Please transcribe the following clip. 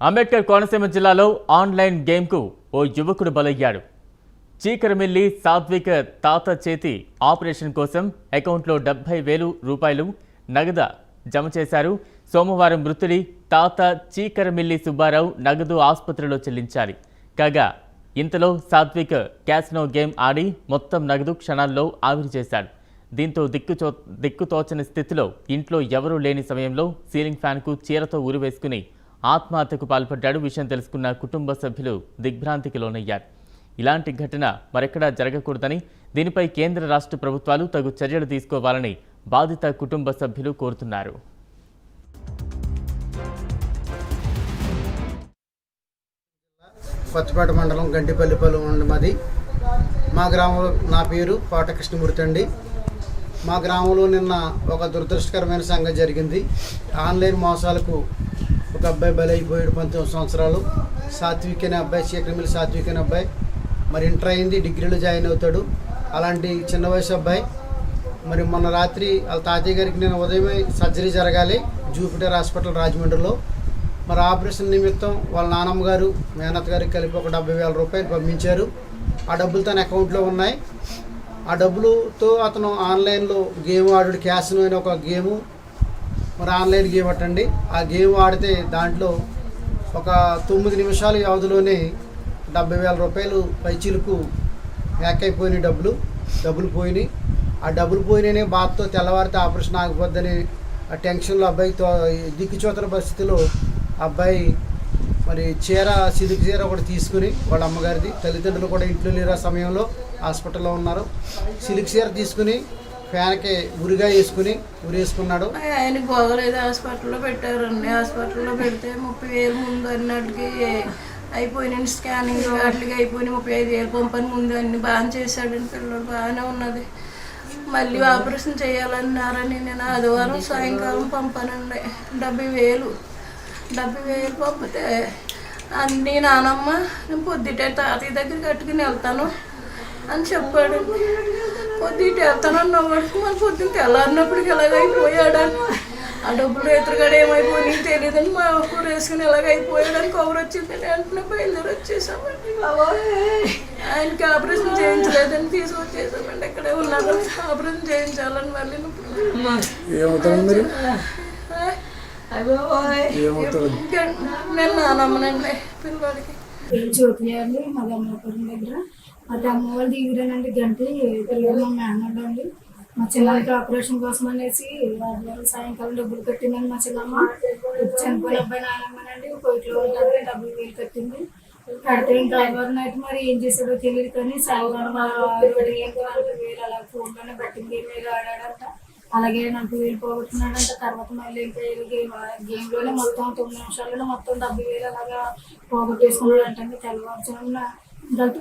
అంబేద్కర్ కోనసీమ జిల్లాలో ఆన్లైన్ గేమ్కు ఓ యువకుడు బలయ్యాడు. చీకరమిల్లి సాత్విక తాత చేతి ఆపరేషన్ కోసం అకౌంట్లో 70,000 రూపాయలు నగదు జమ చేశారు. సోమవారం మృతుడి తాత చీకరమిల్లి సుబ్బారావు నగదు ఆసుపత్రిలో చెల్లించాలి. కాగా ఇంతలో సాత్విక్ క్యాసినో గేమ్ ఆడి మొత్తం నగదు క్షణాల్లో ఆవిరి చేశాడు. దీంతో దిక్కుతోచని స్థితిలో ఇంట్లో ఎవరూ లేని సమయంలో సీలింగ్ ఫ్యాన్కు చీరతో ఉరివేసుకుని ఆత్మహత్యకు పాల్పడ్డాడు. విషయం తెలుసుకున్న కుటుంబ సభ్యులు దిగ్భ్రాంతికి లోనయ్యారు. ఇలాంటి ఘటన మరెక్కడా జరగకూడదని, దీనిపై కేంద్ర రాష్ట్ర ప్రభుత్వాలు తగు చర్యలు తీసుకోవాలని బాధిత కుటుంబ సభ్యులు కోరుతున్నారు. కొత్తపేట మండలం గంటిపల్లిపల్లి ఉన్నది మా గ్రామంలో. నా పేరు పాట కృష్ణమూర్తి అండి. మా గ్రామంలో నిన్న ఒక దురదృష్టకరమైన సంగతి జరిగింది. ఆన్లైన్ మోసాలకు ఒక అబ్బాయి బలైపోయాడు. 19 సంవత్సరాలు సాత్విక్ అనే అబ్బాయి, చీకరమిల్లి సాత్విక్ అనే అబ్బాయి. మరి ఇంటర్ అయింది, డిగ్రీలో జాయిన్ అవుతాడు. అలాంటి చిన్న వయసు అబ్బాయి మరి మొన్న రాత్రి వాళ్ళ తాతయ్య గారికి నేను ఉదయమే సర్జరీ జరగాలి జూపిటర్ హాస్పిటల్ రాజమండ్రిలో. మరి ఆపరేషన్ నిమిత్తం వాళ్ళ నాన్నమ్మ గారు మేనత్ గారికి కలిపి ఒక 70,000 రూపాయలు పంపించారు. ఆ డబ్బులు తన అకౌంట్లో ఉన్నాయి. ఆ డబ్బులతో అతను ఆన్లైన్లో గేమ్ ఆడాడు. క్యాసినో అనే ఒక గేము, మరి ఆన్లైన్ గేమ్ అట్టండి. ఆ గేమ్ ఆడితే దాంట్లో ఒక 9 నిమిషాల వ్యవధిలోనే 70,000 రూపాయలు పైచీలకు హ్యాక్ అయిపోయినాయి. డబ్బులు పోయినాయి. ఆ డబ్బులు పోయినాయనే బాధతో తెల్లవారితే ఆపరేషన్ ఆగిపోద్దని ఆ టెన్షన్లో అబ్బాయితో దిక్కుచోతల పరిస్థితిలో అబ్బాయి మరి సిల్క్ చీర ఒకటి తీసుకుని వాళ్ళ అమ్మగారిది, తల్లిదండ్రులు కూడా ఇంట్లో లేరు సమయంలో హాస్పిటల్లో ఉన్నారు. సిల్క్ చీర తీసుకుని ఫ్యాన్కి ఉరిగా ఉరేసుకున్నాడు. ఆయనకి బాగలేదు, హాస్పిటల్లో పెట్టారండి. హాస్పిటల్లో పెడితే 30,000 ముందు అన్నట్టుకి అయిపోయినాయి. స్కానింగ్ వాటికి అయిపోయినాయి. 35,000 పంపని ముందు అన్ని బాగా చేశాడండి. పిల్లలు బాగానే ఉన్నది. మళ్ళీ ఆపరేషన్ చేయాలన్నారని నేను ఆదివారం సాయంకాలం పంపానండి. 70,000 పంపితే అన్నీ నానమ్మ నేను పొద్దుటే తాతయ్య దగ్గర కట్టుకుని వెళ్తాను అని చెప్పాడు. పొద్దుట వెళ్తానన్న వాడికి మరి పొద్దున్న తెల్లారినప్పటికి ఎలాగైపోయాడని, ఆ డబ్బులు ఎదురుగాడు ఏమైపోయినాయి తెలియదని మా ఊరు వేసుకుని ఎలాగైపోయాడని కవర్ వచ్చింది. వెంటనే బయలుదేరి వచ్చేసామండి. ఆయనకి ఆపరేషన్ చేయించలేదని తీసుకొచ్చేసామండి. ఇక్కడే ఉన్నారు. ఆపరేషన్ చేయించాలని మళ్ళీ నేను నానమ్మనండి పిల్లవాడికి. జ్యోతి అండి, మాది అమ్మపురం దగ్గర. అది అమ్మ వాళ్ళు దిగురానండి. గంటి పిల్లలు మా మేనల్లు అండి. మా చిన్నకి ఆపరేషన్ కోసం అనేసి సాయంకాలం డబ్బులు కట్టిందండి. మా చిన్నమ్మ చనిపోయిన అబ్బాయి నానమ్మనండి. కోయిట్లో ఉంటుంది. 70,000 కట్టింది. కడితే ఇంకా ఆదివారం నైట్ మరి ఏం చేసాడో తెలియదు కానీ సాయంకాలం 40,000 అలా ఫోన్లోనే బట్టింగ్ గేమ్ ఆడాడంట. అలాగే 40,000 పోగొట్టున్నాడంట. తర్వాత మళ్ళీ ఇంకా గేమ్లోనే మొత్తం 9 నిమిషాలలో మొత్తం 70,000 అలాగా పోగొట్టేసుకున్నాడంటే తెల్లవారుజామున 9